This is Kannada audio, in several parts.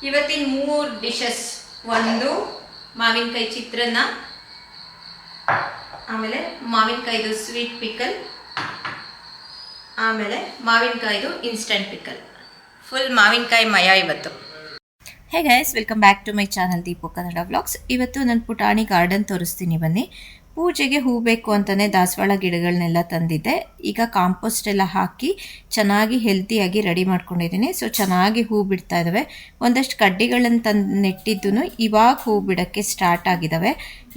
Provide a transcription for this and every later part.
ಇವತ್ತಿನ 3 ಡಿಶಸ್. ಒಂದು ಮಾವಿನಕಾಯಿ ಚಿತ್ರಾನ್ನ, ಆಮೇಲೆ ಮಾವಿನಕಾಯಿದು ಸ್ವೀಟ್ ಪಿಕಲ್, ಆಮೇಲೆ ಮಾವಿನಕಾಯಿದು ಇನ್ಸ್ಟಂಟ್ ಪಿಕಲ್. ಫುಲ್ ಮಾವಿನಕಾಯಿ ಮಯ ಇವತ್ತು. Hey guys, welcome back to my channel Deepu Kannada vlogs. ಇವತ್ತು ನನ್ನ ಪುಟಾಣಿ ಗಾರ್ಡನ್ ತೋರಿಸ್ತೀನಿ ಬನ್ನಿ. ಪೂಜೆಗೆ ಹೂ ಬೇಕು ಅಂತಲೇ ದಾಸವಾಳ ಗಿಡಗಳನ್ನೆಲ್ಲ ತಂದಿದ್ದೆ. ಈಗ ಕಾಂಪೋಸ್ಟ್ ಎಲ್ಲ ಹಾಕಿ ಚೆನ್ನಾಗಿ ಹೆಲ್ತಿಯಾಗಿ ರೆಡಿ ಮಾಡ್ಕೊಂಡಿದ್ದೀನಿ. ಸೊ ಚೆನ್ನಾಗಿ ಹೂ ಬಿಡ್ತಾ ಇದ್ದಾವೆ. ಒಂದಷ್ಟು ಕಡ್ಡಿಗಳನ್ನು ತಂದು ನೆಟ್ಟಿದ್ದು ಇವಾಗ ಹೂ ಬಿಡೋಕ್ಕೆ ಸ್ಟಾರ್ಟ್ ಆಗಿದ್ದಾವೆ.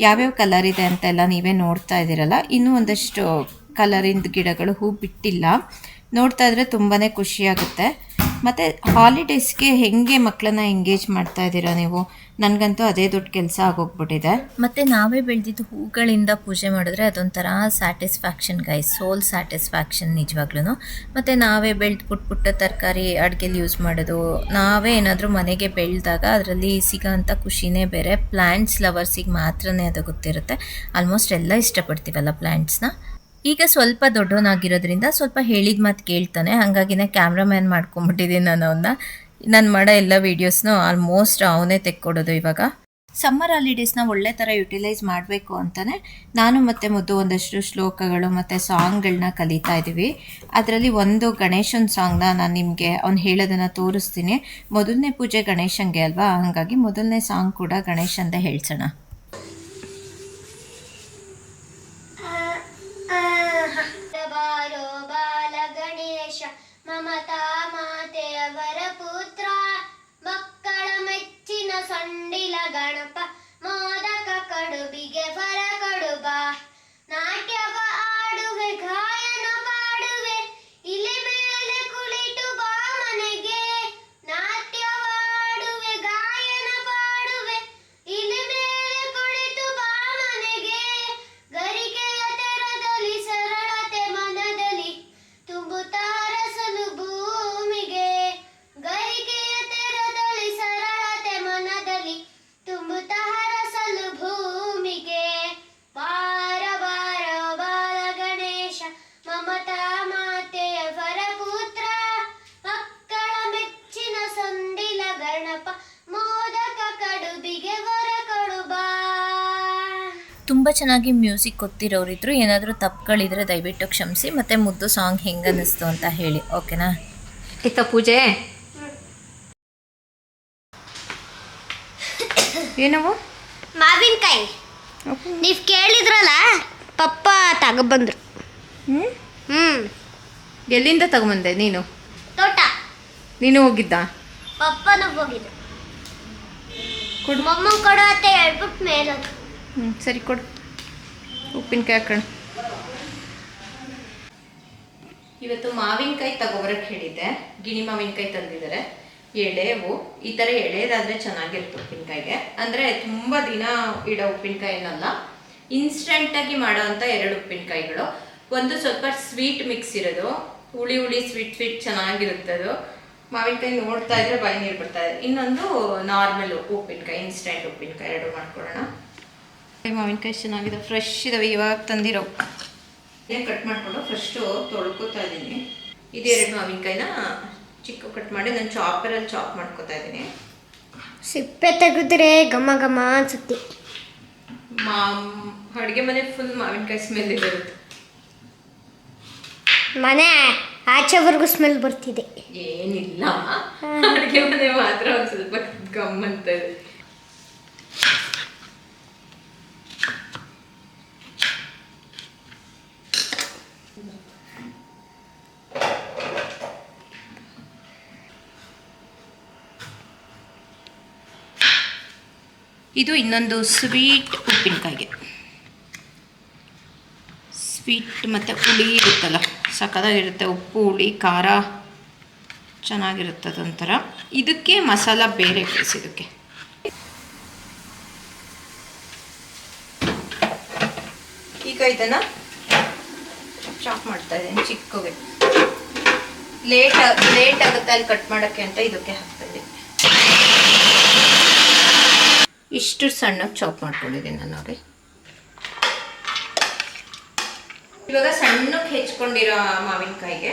ಯಾವ್ಯಾವ ಕಲರ್ ಇದೆ ಅಂತೆಲ್ಲ ನೀವೇ ನೋಡ್ತಾ ಇದ್ದೀರಲ್ಲ. ಇನ್ನೂ ಒಂದಷ್ಟು ಕಲರಿಂದ ಗಿಡಗಳು ಹೂ ಬಿಟ್ಟಿಲ್ಲ. ನೋಡ್ತಾ ಇದ್ರೆ ತುಂಬಾ ಖುಷಿಯಾಗುತ್ತೆ. ಮತ್ತು ಹಾಲಿಡೇಸ್ಗೆ ಹೇಗೆ ಮಕ್ಕಳನ್ನ ಎಂಗೇಜ್ ಮಾಡ್ತಾ ಇದ್ದೀರಾ ನೀವು? ನನಗಂತೂ ಅದೇ ದೊಡ್ಡ ಕೆಲಸ ಆಗೋಗ್ಬಿಟ್ಟಿದೆ. ಮತ್ತು ನಾವೇ ಬೆಳೆದಿದ್ದು ಹೂಗಳಿಂದ ಪೂಜೆ ಮಾಡಿದ್ರೆ ಅದೊಂಥರ ಸ್ಯಾಟಿಸ್ಫ್ಯಾಕ್ಷನ್ ಗೈಸ್, ಸೋಲ್ ಸ್ಯಾಟಿಸ್ಫ್ಯಾಕ್ಷನ್ ನಿಜವಾಗ್ಲೂ. ಮತ್ತು ನಾವೇ ಬೆಳೆದು ಪುಟ್ಟ ತರಕಾರಿ ಅಡುಗೆಲಿ ಯೂಸ್ ಮಾಡೋದು, ನಾವೇ ಏನಾದರೂ ಮನೆಗೆ ಬೆಳೆದಾಗ ಅದರಲ್ಲಿ ಸಿಗೋಂಥ ಖುಷಿನೇ ಬೇರೆ. ಪ್ಲ್ಯಾಂಟ್ಸ್ ಲವರ್ಸಿಗೆ ಮಾತ್ರನೇ ಅದು ಗೊತ್ತಿರುತ್ತೆ. ಆಲ್ಮೋಸ್ಟ್ ಎಲ್ಲ ಇಷ್ಟಪಡ್ತೀವಲ್ಲ ಪ್ಲ್ಯಾಂಟ್ಸ್ನ. ಈಗ ಸ್ವಲ್ಪ ದೊಡ್ಡವನಾಗಿರೋದ್ರಿಂದ ಸ್ವಲ್ಪ ಹೇಳಿದ ಮಾತು ಕೇಳ್ತಾನೆ. ಹಾಗಾಗಿನೇ ಕ್ಯಾಮ್ರಾಮ್ಯಾನ್ ಮಾಡ್ಕೊಂಬಿಟ್ಟಿದ್ದೀನಿ ನಾನು ಅವನ್ನ. ನಾನು ಮಾಡೋ ಎಲ್ಲ ವೀಡಿಯೋಸ್ನೂ ಆಲ್ಮೋಸ್ಟ್ ಅವನೇ ತೆಕ್ಕೊಡೋದು. ಇವಾಗ ಸಮ್ಮರ್ ಹಾಲಿಡೇಸ್ನ ಒಳ್ಳೆ ಥರ ಯುಟಿಲೈಸ್ ಮಾಡಬೇಕು ಅಂತಲೇ ನಾನು ಮತ್ತು ಮುದ್ದು ಒಂದಷ್ಟು ಶ್ಲೋಕಗಳು ಮತ್ತು ಸಾಂಗ್ಗಳನ್ನ ಕಲಿತಾ ಇದ್ದೀವಿ. ಅದರಲ್ಲಿ ಒಂದು ಗಣೇಶನ ಸಾಂಗ್ನ ನಾನು ನಿಮಗೆ ಅವ್ನು ಹೇಳೋದನ್ನು ತೋರಿಸ್ತೀನಿ. ಮೊದಲನೇ ಪೂಜೆ ಗಣೇಶನಿಗೆ ಅಲ್ವಾ, ಹಾಗಾಗಿ ಮೊದಲನೇ ಸಾಂಗ್ ಕೂಡ ಗಣೇಶಂದೇ ಹೇಳ್ಸೋಣ. ಮಮತಾ ಮಾತೆಯವರ ಪುತ್ರ, ಮಕ್ಕಳ ಮೆಚ್ಚಿನ ಸೊಂಡಿಲ ಗಣಪ, ಮೋದಕ ಕಡುಬಿಗೆ ಫರ ಕಡುಬ, ನಾಟ್ಯವ ಆಡುವೆ ಗಾಯನ ಪಾಡುವೆ, ಇಲೆ ಮೇಲೆ ಕುಳಿತು ಬಾ ಮನೆಗೆ, ನಾಟ್ಯವ ಆಡುವೆ ಗಾಯನ ಪಾಡುವೆ, ಇಲೆ ಮೇಲೆ ಕುಳಿತು ಬಾ ಮನೆಗೆ, ಗರಿಕೆಯ ತೆರದಲ್ಲಿ ಸರಳತೆ ಮನದಲ್ಲಿ ತುಂಬುತ್ತಾ ಭೂಮಿಗೆ, ಗರಿಕೆಯ ತೆರದಲ್ಲಿ ಸರಳತೆ ಮನದಲ್ಲಿ ತುಂಬುತ್ತಾ ಹರಸಲು ಭೂಮಿಗೆ, ಬಾರ ಬಾರ ಬಾಲ ಗಣೇಶ ಮಮತಾ ಮಾತೆಯ ವರಪುತ್ರ, ಮಕ್ಕಳ ಮೆಚ್ಚಿನ ಸೊಂಡಿಲ ಗಣಪ, ಮೋದಕ ಕಡುಬಿಗೆ ವರ ಕೊಡುಬ. ತುಂಬ ಚೆನ್ನಾಗಿ ಮ್ಯೂಸಿಕ್ ಗೊತ್ತಿರೋರಿದ್ರು. ಏನಾದರೂ ತಪ್ಪುಗಳಿದ್ರೆ ದಯವಿಟ್ಟು ಕ್ಷಮಿಸಿ. ಮತ್ತು ಮುದ್ದು ಸಾಂಗ್ ಹೆಂಗೆ ಅನ್ನಿಸ್ತು ಅಂತ ಹೇಳಿ, ಓಕೆನಾ? ಆಯ್ತಾ ಪೂಜೆ? ಏನವು? ಮಾವಿನಕಾಯಿ ನೀವು ಕೇಳಿದ್ರಲ್ಲ, ಪಪ್ಪ ತಗೊಬಂದ್ರು. ಎಲ್ಲಿಂದ ತಗೊಂಬಂದೆ ನೀನು? ತೋಟ. ನೀನು ಹೋಗಿದ್ದ? ಪಪ್ಪನೂ ಹೋಗಿದ್ದು. ಮೊಮ್ಮ ಕೊಡು ಅಂತ ಹೇಳ್ಬಿಟ್ಟು ಮೇಲೆ. ಸರಿ ಕೊಡು. ಉಪ್ಪಿನಕಾಯಿ ಹಾಕೋಣ. ಇವತ್ತು ಮಾವಿನಕಾಯಿ ತಗೋಬರಕ್ಕೆ ಹೇಳಿದ್ದೆ. ಗಿಣಿ ಮಾವಿನಕಾಯಿ ತಂದಿದ್ದಾರೆ. ಎಳೆವು ಈ ಥರ ಎಳೆದಾದರೆ ಚೆನ್ನಾಗಿರುತ್ತೆ ಉಪ್ಪಿನಕಾಯಿಗೆ. ಅಂದರೆ ತುಂಬ ದಿನ ಇಡೋ ಉಪ್ಪಿನಕಾಯಿ ಏನಲ್ಲ, ಇನ್ಸ್ಟೆಂಟಾಗಿ ಮಾಡೋ ಅಂಥ 2 ಉಪ್ಪಿನಕಾಯಿಗಳು. ಒಂದು ಸ್ವಲ್ಪ ಸ್ವೀಟ್ ಮಿಕ್ಸ್ ಇರೋದು, ಹುಳಿ ಹುಳಿ ಸ್ವೀಟ್ ಚೆನ್ನಾಗಿರುತ್ತೆ ಅದು. ಮಾವಿನಕಾಯಿ ನೋಡ್ತಾ ಇದ್ರೆ ಬಾಯಿ ನೀರು ಬರ್ತಾ ಇದೆ. ಇನ್ನೊಂದು ನಾರ್ಮಲ್ ಉಪ್ಪಿನಕಾಯಿ, ಇನ್ಸ್ಟೆಂಟ್ ಉಪ್ಪಿನಕಾಯಿ, 2 ಮಾಡ್ಕೊಳ್ಳೋಣ. ಮಾವಿನಕಾಯಿ ಚೆನ್ನಾಗಿದೆ, ಫ್ರೆಶ್ ಇದಾವೆ, ಇವಾಗ ತಂದಿರೋ. ಏನು ಕಟ್ ಮಾಡಿಕೊಂಡು ಫಸ್ಟು ತೊಳ್ಕೊತಾ ಇದ್ದೀನಿ. ಇದು 2 ಮಾವಿನಕಾಯಿನ ಚಿಕ್ಕ ಕಟ್ ಮಾಡಿ ನಾನು ಚಾಪರಲ್ಲಿ ಚಾಪ್ ಮಾಡ್ಕೊತಾ ಇದ್ದೀನಿ. ಸಿಪ್ಪೆ ತೆಗೆದ್ರೆ ಘಮ ಘಮ ಅನ್ಸುತ್ತೆ. ಅಡುಗೆ ಮನೆ ಫುಲ್ ಮಾವಿನಕಾಯಿ ಸ್ಮೆಲ್ ಬರುತ್ತೆ. ಮನೆ ಆಚೆವರೆಗೂ ಸ್ಮೆಲ್ ಬರ್ತಿದೆ. ಏನಿಲ್ಲ, ಅಡುಗೆ ಮನೆ ಮಾತ್ರ ಒಂದು ಸ್ವಲ್ಪ ಗಮ್ ಅಂತ ಇದೆ. ಇದು ಇನ್ನೊಂದು ಸ್ವೀಟ್ ಉಪ್ಪಿನಕಾಯಿಗೆ. ಸ್ವೀಟ್ ಮತ್ತು ಹುಳಿ ಇರುತ್ತಲ್ಲ, ಸಖತ್ತಾಗಿರುತ್ತೆ. ಉಪ್ಪು ಹುಳಿ ಖಾರ ಚೆನ್ನಾಗಿರುತ್ತೆ ಅದೊಂಥರ. ಇದಕ್ಕೆ ಮಸಾಲ ಬೇರೆ ಪ್ಲೇಸ್. ಇದಕ್ಕೆ ಈಗ ಇದನ್ನು ಚಾಪ್ ಮಾಡ್ತಾ ಇದ್ದೀನಿ ಚಿಕ್ಕಗೆ. ಲೇಟ್ ಆಗುತ್ತೆ ಅಲ್ಲಿ ಕಟ್ ಮಾಡೋಕ್ಕೆ ಅಂತ ಇದಕ್ಕೆ ಹಾಕ್ತಾ ಇದ್ದೀನಿ. ಇಷ್ಟು ಸಣ್ಣಗೆ ಚಾಪ್ ಮಾಡ್ಕೊಂಡಿದ್ದೀನಿ ನಾನು. ನೋಡಿ, ಇವಾಗ ಸಣ್ಣಕ್ಕೆ ಹೆಚ್ಕೊಂಡಿರೋ ಮಾವಿನಕಾಯಿಗೆ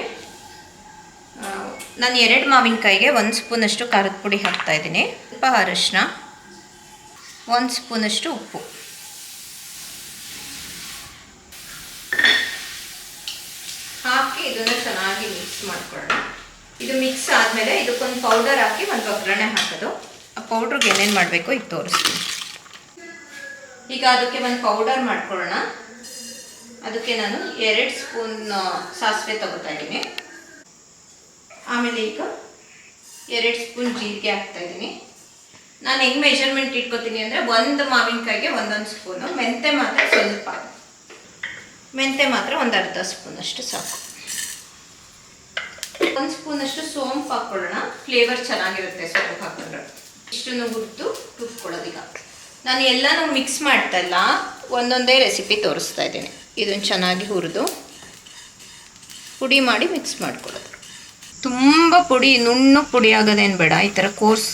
ನಾನು 2 ಮಾವಿನಕಾಯಿಗೆ 1 ಸ್ಪೂನಷ್ಟು ಖಾರದ ಪುಡಿ ಹಾಕ್ತಾಯಿದ್ದೀನಿ. ಸ್ವಲ್ಪ ಅರಿಶಿನ, 1 ಸ್ಪೂನಷ್ಟು ಉಪ್ಪು. ಹಾಕಿ ಇದನ್ನು ಚೆನ್ನಾಗಿ ಮಿಕ್ಸ್ ಮಾಡ್ಕೊಳ್ಳೋಣ. ಇದು ಮಿಕ್ಸ್ ಆದಮೇಲೆ ಇದಕ್ಕೊಂದು ಪೌಡರ್ ಹಾಕಿ ಒಂದು ಒಗ್ಗರಣೆ ಹಾಕೋದು. ಆ ಪೌಡ್ರಿಗೆ ಏನೇನು ಮಾಡಬೇಕು ಈಗ ತೋರಿಸ್ತೀನಿ. ಈಗ ಅದಕ್ಕೆ ಒಂದು ಪೌಡರ್ ಮಾಡ್ಕೊಳ್ಳೋಣ. ಅದಕ್ಕೆ ನಾನು 2 ಸ್ಪೂನ್ ಸಾಸಿವೆ ತಗೋತಾ ಇದ್ದೀನಿ. ಆಮೇಲೆ ಈಗ 2 ಸ್ಪೂನ್ ಜೀರಿಗೆ ಹಾಕ್ತಾಯಿದ್ದೀನಿ. ನಾನು ಹೆಂಗೆ ಮೆಷರ್ಮೆಂಟ್ ಇಟ್ಕೋತೀನಿ ಅಂದರೆ 1 ಮಾವಿನಕಾಯಿಗೆ 1 ಸ್ಪೂನು. ಮೆಂತೆ ಮಾತ್ರ ಸ್ವಲ್ಪ, ಮೆಂತೆ ಮಾತ್ರ ಒಂದು ಅರ್ಧ ಸ್ಪೂನಷ್ಟು ಸಾಕು. 1 ಸ್ಪೂನಷ್ಟು ಸೋಂಪು ಹಾಕ್ಕೊಳ್ಳೋಣ. ಫ್ಲೇವರ್ ಚೆನ್ನಾಗಿರುತ್ತೆ ಸೋಂಪು ಹಾಕಿದ್ರೆ. ಇಷ್ಟನ್ನು ಹುರಿದು ರುಬ್ಕೊಳ್ಳೋದು. ಈಗ ನಾನು ಎಲ್ಲನೂ ಮಿಕ್ಸ್ ಮಾಡ್ತಾ ಇಲ್ಲ, ಒಂದೊಂದೇ ರೆಸಿಪಿ ತೋರಿಸ್ತಾ ಇದ್ದೀನಿ. ಇದನ್ನು ಚೆನ್ನಾಗಿ ಹುರಿದು ಪುಡಿ ಮಾಡಿ ಮಿಕ್ಸ್ ಮಾಡ್ಕೊಳ್ಳೋದು. ತುಂಬ ನುಣ್ಣಗೆ ಪುಡಿ ಆಗೋದೇನು ಬೇಡ, ಈ ಥರ ಕೋರ್ಸ್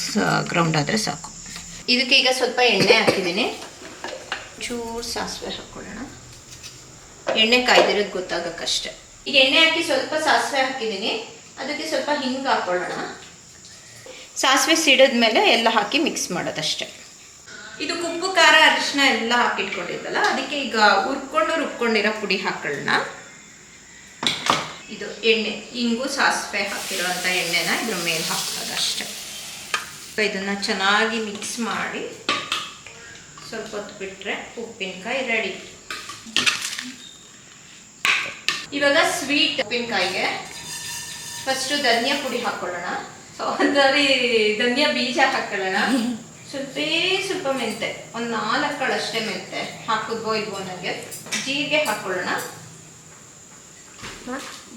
ಗ್ರೌಂಡ್ ಆದರೆ ಸಾಕು. ಇದಕ್ಕೆ ಈಗ ಸ್ವಲ್ಪ ಎಣ್ಣೆ ಹಾಕಿದ್ದೀನಿ. ಚೂರು ಸಾಸಿವೆ ಹಾಕ್ಕೊಳ್ಳೋಣ. ಎಣ್ಣೆ ಕಾಯ್ದಿರೋದು ಗೊತ್ತಾಗಕ್ಕಷ್ಟೆ. ಈಗ ಎಣ್ಣೆ ಹಾಕಿ ಸ್ವಲ್ಪ ಸಾಸಿವೆ ಹಾಕಿದ್ದೀನಿ. ಅದಕ್ಕೆ ಸ್ವಲ್ಪ ಹಿಂಗೆ ಹಾಕ್ಕೊಳ್ಳೋಣ. ಸಾಸಿವೆ ಸಿಡಿದ್ಮೇಲೆ ಎಲ್ಲ ಹಾಕಿ ಮಿಕ್ಸ್ ಮಾಡೋದಷ್ಟೆ. ಇದು ಉಪ್ಪು, ಖಾರ, ಅರಿಶಿನ ಎಲ್ಲ ಹಾಕಿಟ್ಕೊಂಡಿದ್ದಲ್ಲ, ಅದಕ್ಕೆ ಈಗ ರುಬ್ಕೊಂಡಿರೋ ಪುಡಿ ಹಾಕೊಳ್ಳೋಣ. ಇದು ಎಣ್ಣೆ, ಹಿಂಗು ಸಾಸಿವೆ ಹಾಕಿರೋಂಥ ಎಣ್ಣೆನ ಇದ್ರ ಮೇಲೆ ಹಾಕೋದು ಅಷ್ಟೆ. ಇದನ್ನು ಚೆನ್ನಾಗಿ ಮಿಕ್ಸ್ ಮಾಡಿ ಸ್ವಲ್ಪ ಹೊತ್ತು ಬಿಟ್ಟರೆ ಉಪ್ಪಿನಕಾಯಿ ರೆಡಿ. ಇವಾಗ ಸ್ವೀಟ್ ಉಪ್ಪಿನಕಾಯಿಗೆ ಫಸ್ಟು ಧನಿಯಾ ಪುಡಿ ಹಾಕ್ಕೊಳ್ಳೋಣ. ಧನಿಯಾ ಬೀಜ ಹಾಕ್ಕೊಳ್ಳೋಣ. ಸ್ವಲ್ಪ ಮೆಂತೆ, ಒಂದು 4 ಕಾಳಷ್ಟೇ ಮೆಂತೆ ಹಾಕಿದ್ವೋ ಇದ್ವೋ ನನಗೆ. ಜೀರಿಗೆ ಹಾಕ್ಕೊಳ್ಳೋಣ.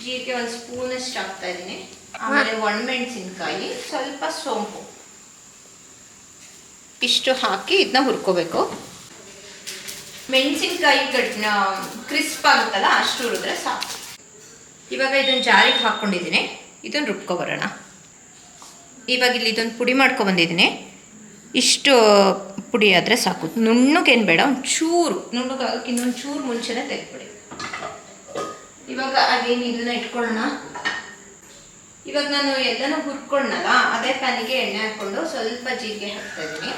ಜೀರಿಗೆ 1 ಸ್ಪೂನಷ್ಟು ಹಾಕ್ತಾ ಇದ್ದೀನಿ. ಆಮೇಲೆ ಒಣಮೆಣಸಿನ್ಕಾಯಿ, ಸ್ವಲ್ಪ ಸೋಂಪು, ಇಷ್ಟು ಹಾಕಿ ಇದನ್ನ ಹುರ್ಕೋಬೇಕು. ಮೆಣಸಿನ್ಕಾಯಿ ಕ್ರಿಸ್ಪ್ ಆಗುತ್ತಲ್ಲ ಅಷ್ಟು ಹುರಿದ್ರೆ ಸಾಕು. ಇವಾಗ ಇದನ್ನು ಜಾರಿಗೆ ಹಾಕ್ಕೊಂಡಿದ್ದೀನಿ. ಇದನ್ನು ರುಬ್ಕೊಬರೋಣ. ಇವಾಗ ಇಲ್ಲಿ ಇದೊಂದು ಪುಡಿ ಮಾಡ್ಕೊಬಂದಿದ್ದೀನಿ. ಇಷ್ಟು ಪುಡಿ ಆದರೆ ಸಾಕು. ನುಣ್ಣಗೇನು ಬೇಡ, ಒಂಚೂರು ನುಣ್ಣಗಾಗಕ್ಕೆ ಇನ್ನೊಂದು ಚೂರು ಮುಂಚೆನೇ ತೆಗೆದ್ಬಿಡಿ. ಇವಾಗ ಅದೇನು ಇದನ್ನ ಇಟ್ಕೊಳ್ಳೋಣ. ಇವಾಗ ನಾನು ಎಲ್ಲನೂ ಹುರ್ಕೊಂಡಲ್ಲ, ಅದೇ ಪ್ಯಾನಿಗೆ ಎಣ್ಣೆ ಹಾಕ್ಕೊಂಡು ಸ್ವಲ್ಪ ಜೀರಿಗೆ ಹಾಕ್ತಾ ಇದ್ದೀನಿ.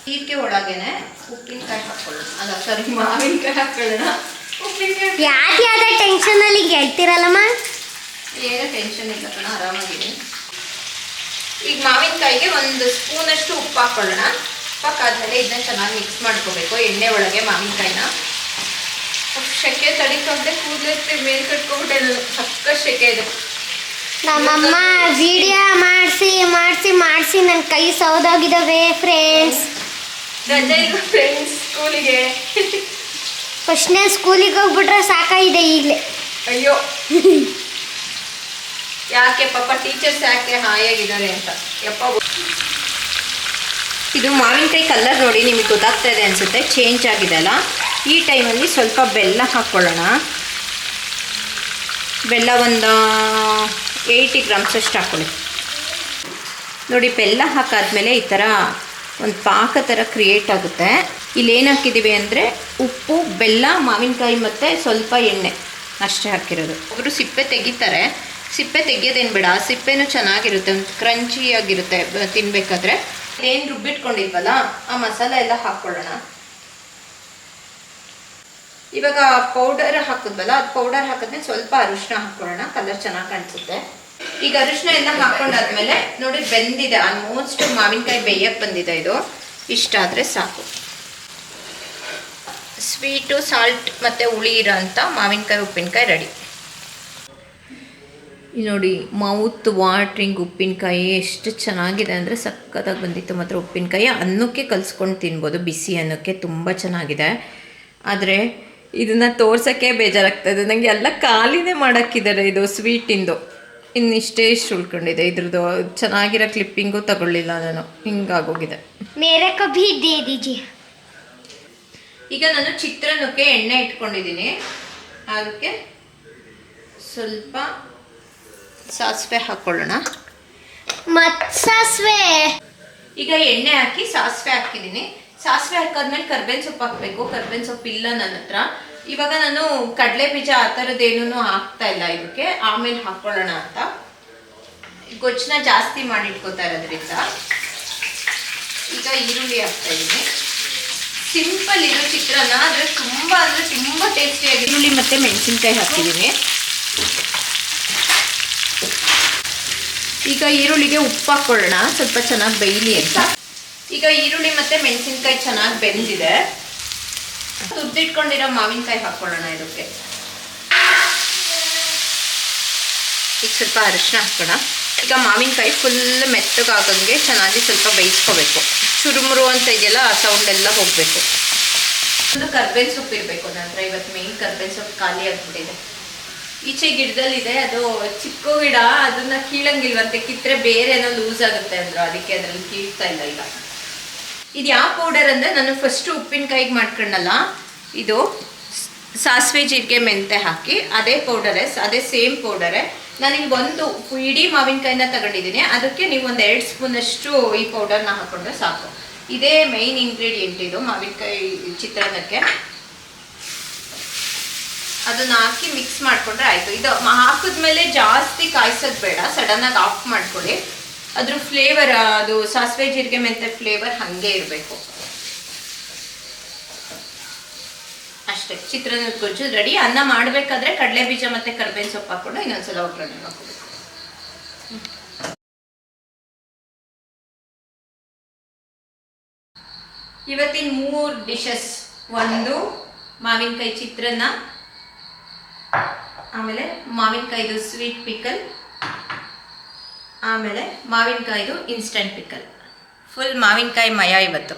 ಜೀರಿಗೆ ಒಳಗೇನೆ ಉಪ್ಪಿನಕಾಯಿ ಹಾಕ್ಕೊಳ್ಳೋಣ. ಅಲ್ಲ ಸಾರಿ, ಮಾವಿನಕಾಯಿ ಹಾಕ್ಕೊಳ್ಳೋಣ. ಉಪ್ಪಿನಕಾಯಿ ಯಾವ್ದಾದ ಟೆನ್ಷನಲ್ಲಿ ಹೇಳ್ತಿರಲ್ಲಮ್ಮ? ಏನೋ ಟೆನ್ಷನ್ ಇಲ್ಲ ಕಣ, ಆರಾಮಾಗಿದೆ. ಈಗ ಮಾವಿನಕಾಯಿಗೆ 1 ಸ್ಪೂನಷ್ಟು ಉಪ್ಪು ಹಾಕ್ಕೊಳ್ಳೋಣ. ಉಪ್ಪಾಕಾದ್ಮೇಲೆ ಇದನ್ನ ಚೆನ್ನಾಗಿ ಮಿಕ್ಸ್ ಮಾಡ್ಕೋಬೇಕು ಎಣ್ಣೆ ಒಳಗೆ ಮಾವಿನಕಾಯಿನ. ಸೆಕೆ ತಡಿಕೊಂಡೆ ಕೂದಲಕ್ಕೆ ಮೇಲೆ ಕಟ್ಕೊಂಡ್ಬಿಟ್ಟೆ ನಾನು. ಸಕ್ಕ ಸೆಕೆ ಇದು. ನಮ್ಮಮ್ಮ ವಿಡಿಯೋ ಮಾಡಿಸಿ ನನ್ನ ಕೈ ಸೌದೋಗಿದ್ದಾವೆ ಫ್ರೆಂಡ್ಸ್. ರಜೆ ಈಗ ಫ್ರೆಂಡ್ಸ್ ಸ್ಕೂಲಿಗೆ. ಫಸ್ಟ್ನೇ ಸ್ಕೂಲಿಗೆ ಹೋಗ್ಬಿಟ್ರೆ ಸಾಕಾಗಿದೆ ಈಗಲೇ. ಅಯ್ಯೋ, ಯಾಕೆ ಪಾಪ ಟೀಚರ್ಸ್ ಯಾಕೆ ಹಾಯಾಗಿದ್ದಾರೆ ಅಂತ. ಯಪ್ಪ, ಇದು ಮಾವಿನಕಾಯಿ ಕಲರ್ ನೋಡಿ ನಿಮಗೆ ಗೊತ್ತಾಗ್ತಾ ಇದೆ ಅನಿಸುತ್ತೆ, ಚೇಂಜ್ ಆಗಿದೆ ಅಲ್ಲ. ಈ ಟೈಮಲ್ಲಿ ಸ್ವಲ್ಪ ಬೆಲ್ಲ ಹಾಕ್ಕೊಳ್ಳೋಣ. ಬೆಲ್ಲ ಒಂದು 80 ಗ್ರಾಮ್ಸ್ ಅಷ್ಟು ಹಾಕ್ಕೊಳ್ಳಿ. ನೋಡಿ, ಬೆಲ್ಲ ಹಾಕಾದ್ಮೇಲೆ ಈ ಥರ ಒಂದು ಪಾಕ ಥರ ಕ್ರಿಯೇಟ್ ಆಗುತ್ತೆ. ಇಲ್ಲಿ ಏನು ಹಾಕಿದ್ದೀವಿ ಅಂದರೆ ಉಪ್ಪು, ಬೆಲ್ಲ, ಮಾವಿನಕಾಯಿ ಮತ್ತು ಸ್ವಲ್ಪ ಎಣ್ಣೆ ಅಷ್ಟೇ ಹಾಕಿರೋದು. ಒಬ್ಬರು ಸಿಪ್ಪೆ ತೆಗಿತಾರೆ. ಸಿಪ್ಪೆ ತೆಗಿಯೋದೇನು ಬೇಡ, ಸಿಪ್ಪೆನೂ ಚೆನ್ನಾಗಿರುತ್ತೆ, ಒಂದು ಕ್ರಂಚಿಯಾಗಿರುತ್ತೆ ತಿನ್ನಬೇಕಾದ್ರೆ. ಏನು ರುಬ್ಬಿಟ್ಕೊಂಡಿಲ್ವಲ್ಲ ಆ ಮಸಾಲೆ ಎಲ್ಲ ಹಾಕ್ಕೊಳ್ಳೋಣ. ಇವಾಗ ಪೌಡರ್ ಹಾಕಿದ್ವಲ್ಲ, ಅದು ಪೌಡರ್ ಹಾಕಿದ್ಮೇಲೆ ಸ್ವಲ್ಪ ಅರಿಶಿನ ಹಾಕ್ಕೊಳ್ಳೋಣ, ಕಲರ್ ಚೆನ್ನಾಗಿ ಕಾಣಿಸುತ್ತೆ. ಈಗ ಅರಿಶಿನ ಎಲ್ಲ ಹಾಕ್ಕೊಂಡಾದ್ಮೇಲೆ ನೋಡಿ ಬೆಂದಿದೆ, ಆಲ್ಮೋಸ್ಟ್ ಮಾವಿನಕಾಯಿ ಬೇಯಕ್ಕೆ ಬಂದಿದೆ. ಇದು ಇಷ್ಟಾದರೆ ಸಾಕು. ಸ್ವೀಟು, ಸಾಲ್ಟ್ ಮತ್ತು ಹುಳಿ ಇರೋ ಅಂಥ ಮಾವಿನಕಾಯಿ ಉಪ್ಪಿನಕಾಯಿ ರೆಡಿ. ನೋಡಿ, ಮೌತ್ ವಾಟ್ರಿಂಗ್ ಉಪ್ಪಿನಕಾಯಿ ಎಷ್ಟು ಚೆನ್ನಾಗಿದೆ ಅಂದರೆ ಸಕ್ಕತ್ತಾಗಿ ಬಂದಿತ್ತು. ಮಾತ್ರ ಉಪ್ಪಿನಕಾಯಿ ಅನ್ನಕ್ಕೆ ಕಲಿಸ್ಕೊಂಡು ತಿನ್ಬೋದು, ಬಿಸಿ ಅನ್ನಕ್ಕೆ ತುಂಬ ಚೆನ್ನಾಗಿದೆ. ಆದರೆ ಇದನ್ನು ತೋರ್ಸೋಕ್ಕೆ ಬೇಜಾರಾಗ್ತಾಯಿದೆ ನನಗೆ. ಎಲ್ಲ ಖಾಲಿನೇ ಮಾಡೋಕ್ಕಿದ್ದಾರೆ ಇದು ಸ್ವೀಟಿಂದು. ಇನ್ನಿಷ್ಟೇ ಇಷ್ಟು ಉಳ್ಕೊಂಡಿದೆ. ಇದ್ರದ್ದು ಚೆನ್ನಾಗಿರೋ ಕ್ಲಿಪ್ಪಿಂಗು ತಗೊಳ್ಳಿಲ್ಲ ನಾನು, ಹಿಂಗಾಗೋಗಿದೆ. ಮೇರೆ ಕಭಿ ದೇ ದೀಜಿಯೇ. ಈಗ ನಾನು ಚಿತ್ರಾನ್ನಕ್ಕೆ ಎಣ್ಣೆ ಇಟ್ಕೊಂಡಿದ್ದೀನಿ. ಅದಕ್ಕೆ ಸ್ವಲ್ಪ ಸಾಸಿವೆ ಹಾಕ್ಕೊಳ್ಳೋಣ. ಸಾಸಿವೆ ಈಗ ಎಣ್ಣೆ ಹಾಕಿ ಸಾಸಿವೆ ಹಾಕಿದ್ದೀನಿ. ಸಾಸಿವೆ ಹಾಕಾದ್ಮೇಲೆ ಕರ್ಬೇವಿನ ಸೊಪ್ಪು ಹಾಕಬೇಕು. ಕರ್ಬೇವಿನ ಸೊಪ್ಪು ಇಲ್ಲ ನನ್ನ ಹತ್ರ. ಇವಾಗ ನಾನು ಕಡಲೆ ಬೀಜ ಆ ಥರದ್ದೇನೂ ಹಾಕ್ತಾ ಇಲ್ಲ ಇದಕ್ಕೆ, ಆಮೇಲೆ ಹಾಕ್ಕೊಳ್ಳೋಣ ಅಂತ. ಗೊಜ್ಜನ್ನ ಜಾಸ್ತಿ ಮಾಡಿಟ್ಕೋತಾ ಇರೋದ್ರಿಂದ ಈಗ ಈರುಳ್ಳಿ ಹಾಕ್ತಾ ಇದ್ದೀನಿ. ಸಿಂಪಲ್ ಇದು ಚಿತ್ರಾನ್ನ, ಆದರೆ ತುಂಬ ಟೇಸ್ಟಿಯಾಗಿ ಈರುಳ್ಳಿ ಮತ್ತು ಮೆಣಸಿನ್ಕಾಯಿ ಹಾಕಿದ್ದೀನಿ. ಈಗ ಈರುಳ್ಳಿಗೆ ಉಪ್ಪು ಹಾಕ್ಕೊಳ್ಳೋಣ, ಸ್ವಲ್ಪ ಚೆನ್ನಾಗಿ ಬೇಯಲಿ ಅಂತ. ಈಗ ಈರುಳ್ಳಿ ಮತ್ತು ಮೆಣಸಿನ್ಕಾಯಿ ಚೆನ್ನಾಗಿ ಬೆಂದಿದೆ. ತುರ್ದಿಟ್ಕೊಂಡಿರೋ ಮಾವಿನಕಾಯಿ ಹಾಕ್ಕೊಳ್ಳೋಣ ಇದಕ್ಕೆ. ಈಗ ಸ್ವಲ್ಪ ಅರಿಶಿನ ಹಾಕೋಣ. ಈಗ ಮಾವಿನಕಾಯಿ ಫುಲ್ ಮೆತ್ತಗಾಗಂಗೆ ಚೆನ್ನಾಗಿ ಸ್ವಲ್ಪ ಬೇಯಿಸ್ಕೋಬೇಕು. ಚುರುಮುರು ಅಂತ ಇದೆಯಲ್ಲ, ಆ ಸೌಂಡೆಲ್ಲ ಹೋಗಬೇಕು. ಒಂದು ಕರ್ಬೇವಿನ ಸೊಪ್ಪು ಇರಬೇಕು ನನ್ನ ಹತ್ರ. ಇವತ್ತು ಮೇನ್ ಕರ್ಬೇವಿನ ಸೊಪ್ಪು ಖಾಲಿ ಆಗಿಬಿಟ್ಟಿದೆ. ಈಚೆ ಗಿಡದಲ್ಲಿದೆ, ಅದು ಚಿಕ್ಕ ಗಿಡ, ಅದನ್ನ ಕೀಳಂಗಿಲ್ವಂತೆ, ಕಿತ್ತರೆ ಬೇರೆ ಏನೋ ಲೂಸ್ ಆಗುತ್ತೆ ಅಂದರು, ಅದಕ್ಕೆ ಅದರಲ್ಲಿ ಕೀಳ್ತಾ ಇಲ್ಲ. ಈಗ ಇದು ಯಾವ ಪೌಡರ್ ಅಂದರೆ, ನಾನು ಫಸ್ಟು ಉಪ್ಪಿನಕಾಯಿಗೆ ಮಾಡ್ಕೊಂಡಲ್ಲ, ಇದು ಸಾಸಿವೆ ಜೀರಿಗೆ ಮೆಂತೆ ಹಾಕಿ ಅದೇ ಪೌಡರೇ, ಅದೇ ಸೇಮ್ ಪೌಡರೇ. ನಾನಿಲ್ಲಿ ಒಂದು ಇಡೀ ಮಾವಿನಕಾಯಿನ ತಗೊಂಡಿದ್ದೀನಿ, ಅದಕ್ಕೆ ನೀವು ಒಂದು 2 ಸ್ಪೂನಷ್ಟು ಈ ಪೌಡರ್ನ ಹಾಕ್ಕೊಂಡ್ರೆ ಸಾಕು. ಇದೇ ಮೈನ್ ಇಂಗ್ರೀಡಿಯೆಂಟ್ ಇದು ಮಾವಿನಕಾಯಿ ಚಿತ್ರಾನ್ನಕ್ಕೆ. ಅದನ್ನ ಹಾಕಿ ಮಿಕ್ಸ್ ಮಾಡಿಕೊಂಡ್ರೆ ಆಯಿತು. ಇದು ಹಾಕಿದ್ಮೇಲೆ ಜಾಸ್ತಿ ಕಾಯಿಸೋದು ಬೇಡ, ಸಡನ್ನಾಗಿ ಆಫ್ ಮಾಡ್ಕೊಳ್ಳಿ. ಅದ್ರ ಫ್ಲೇವರ್, ಅದು ಸಾಸಿವೆ ಜೀರಿಗೆ ಮೆಂತೆ ಫ್ಲೇವರ್ ಹಾಗೆ ಇರಬೇಕು ಅಷ್ಟೇ. ಚಿತ್ರಾನ್ನದ ಗೊಜ್ಜು ರೆಡಿ. ಅನ್ನ ಮಾಡಬೇಕಾದ್ರೆ ಕಡಲೆ ಬೀಜ ಮತ್ತು ಕರ್ಬೇವಿನ ಸೊಪ್ಪು ಹಾಕ್ಕೊಂಡು ಇನ್ನೊಂದ್ಸಲ ಒಗ್ಗರಣೆ ಹಾಕೋಬೇಕು. ಇವತ್ತಿನ 3 ಡಿಶಸ್, ಒಂದು ಮಾವಿನಕಾಯಿ ಚಿತ್ರಾನ್ನ, ಆಮೇಲೆ ಮಾವಿನಕಾಯಿದು ಸ್ವೀಟ್ ಪಿಕಲ್, ಆಮೇಲೆ ಮಾವಿನಕಾಯಿದು ಇನ್ಸ್ಟಂಟ್ ಪಿಕಲ್. ಫುಲ್ ಮಾವಿನಕಾಯಿ ಮಯ ಇವತ್ತು.